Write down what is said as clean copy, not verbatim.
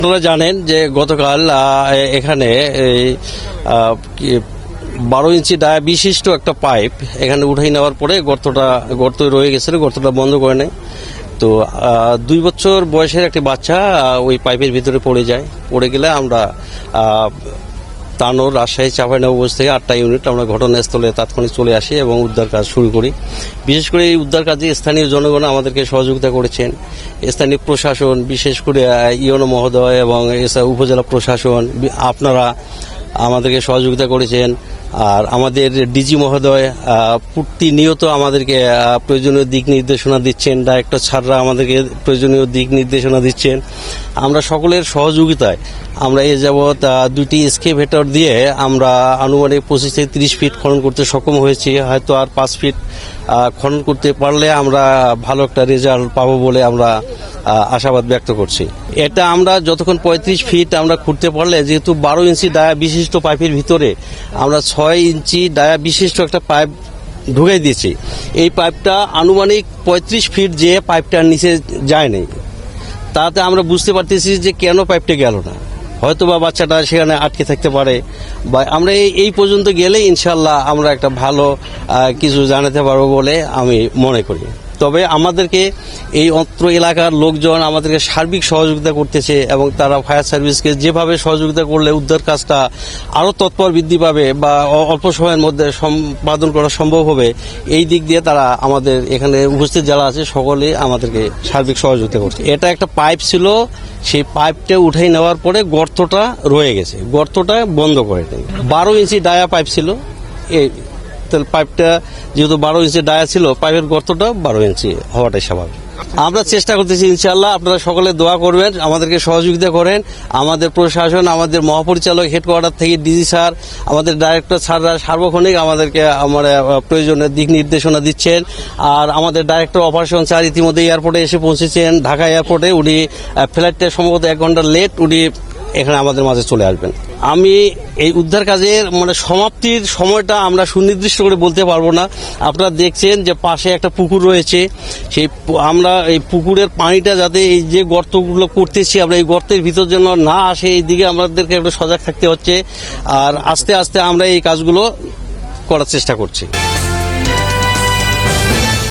আপনারা জানেন যে গতকাল এখানে 12 ইঞ্চি ডায়া বিশিষ্ট একটা পাইপ এখানে উঠাই নেওয়ার পরে গর্ত রয়ে গেছিল, গর্তটা বন্ধ করে নেয়। তো 2 বছর বয়সের একটি বাচ্চা ওই পাইপের ভিতরে পড়ে যায়। পড়ে গেলে আমরা তানোর রাজশাহী চাঁপাইনবাবগঞ্জ থেকে 8টা ইউনিট আমরা ঘটনাস্থলে তাৎক্ষণিক চলে আসি এবং উদ্ধার কাজ শুরু করি। বিশেষ করে এই উদ্ধার কাজে স্থানীয় জনগণ আমাদেরকে সহযোগিতা করেছেন। স্থানীয় প্রশাসন, বিশেষ করে ইউনো মহোদয় এবং উপজেলা প্রশাসন, আপনারা আমাদেরকে সহযোগিতা করেছেন। আর আমাদের ডিজি মহোদয় প্রতিনিয়ত আমাদেরকে প্রয়োজনীয় দিক নির্দেশনা দিচ্ছেন, ডাইরেক্টর স্যাররা আমাদেরকে প্রয়োজনীয় দিক নির্দেশনা দিচ্ছেন। আমরা সকলের সহযোগিতায় আমরা এ যাবৎ 2টি এক্সকেভেটর দিয়ে আমরা আনুমানিক 25 থেকে 30 ফিট খনন করতে সক্ষম হয়েছি। হয়তো আর 5 ফিট খনন করতে পারলে আমরা ভালো একটা রেজাল্ট পাবো বলে আমরা আশাবাদ ব্যক্ত করছি। এটা আমরা যতক্ষণ 35 ফিট আমরা খুঁড়তে পারলে, যেহেতু 12 ইঞ্চি ডায়া বিশিষ্ট পাইপের ভিতরে আমরা 6 ইঞ্চি ডায়া বিশিষ্ট একটা পাইপ ঢুকাই দিয়েছি। এই পাইপটা আনুমানিক 35 ফিট যে পাইপটার নিচে যায়নি, তাতে আমরা বুঝতে পারতেছি যে কেন পাইপটা গেল না। হয়তো বা বাচ্চাটা সেখানে আটকে থাকতে পারে, বা আমরা এই পর্যন্ত গেলে ইনশাল্লাহ আমরা একটা ভালো কিছু জানাতে পারবো বলে আমি মনে করি। তবে আমাদেরকে এই অত্র এলাকার লোকজন আমাদেরকে সার্বিক সহযোগিতা করতেছে এবং তারা ফায়ার সার্ভিসকে যেভাবে সহযোগিতা করলে উদ্ধার কাজটা আরও তৎপর বৃদ্ধি পাবে বা অল্প সময়ের মধ্যে সম্পাদন করা সম্ভব হবে, এই দিক দিয়ে তারা আমাদের এখানে উপস্থিত যারা আছে সকলে আমাদেরকে সার্বিক সহযোগিতা করছে। এটা একটা পাইপ ছিল, সেই পাইপটা উঠাই নেওয়ার পরে গর্তটা রয়ে গেছে, গর্তটা বন্ধ করে নেই। 12 ইঞ্চি ডায়া পাইপ ছিল, এই পাইপটা যেহেতু 12 ইঞ্চি ডায়া ছিল, পাইপের গর্তটা 12 ইঞ্চি হওয়াটাই স্বাভাবিক। আমরা চেষ্টা করতেছি ইনশাআল্লাহ, আপনারা সকলে দোয়া করবেন, আমাদেরকে সহযোগিতা করেন। আমাদের প্রশাসন, আমাদের মহাপরিচালক হেডকোয়ার্টার থেকে ডিজি স্যার, আমাদের ডাইরেক্টর স্যাররা সার্বক্ষণিক আমাদেরকে প্রয়োজনের দিক নির্দেশনা দিচ্ছেন। আর আমাদের ডাইরেক্টর অপারেশন স্যার ইতিমধ্যে এয়ারপোর্টে এসে পৌঁছেছেন, ঢাকা এয়ারপোর্টে। উনি ফ্লাইটটা সম্ভবত 1 ঘন্টা লেট, উনি এখানে আমাদের মাঝে চলে আসবেন। আমি এই উদ্ধার কাজের সমাপ্তির সময়টা আমরা সুনির্দিষ্ট করে বলতে পারবো না। আপনারা দেখছেন যে পাশে একটা পুকুর রয়েছে, সেই আমরা এই পুকুরের পানিটা যাতে এই যে গর্তগুলো করতেছি আমরা এই গর্তের ভিতর যেন না আসে, এই দিকে আমাদেরকে একটু সজাগ থাকতে হচ্ছে। আর আস্তে আস্তে আমরা এই কাজগুলো করার চেষ্টা করছি।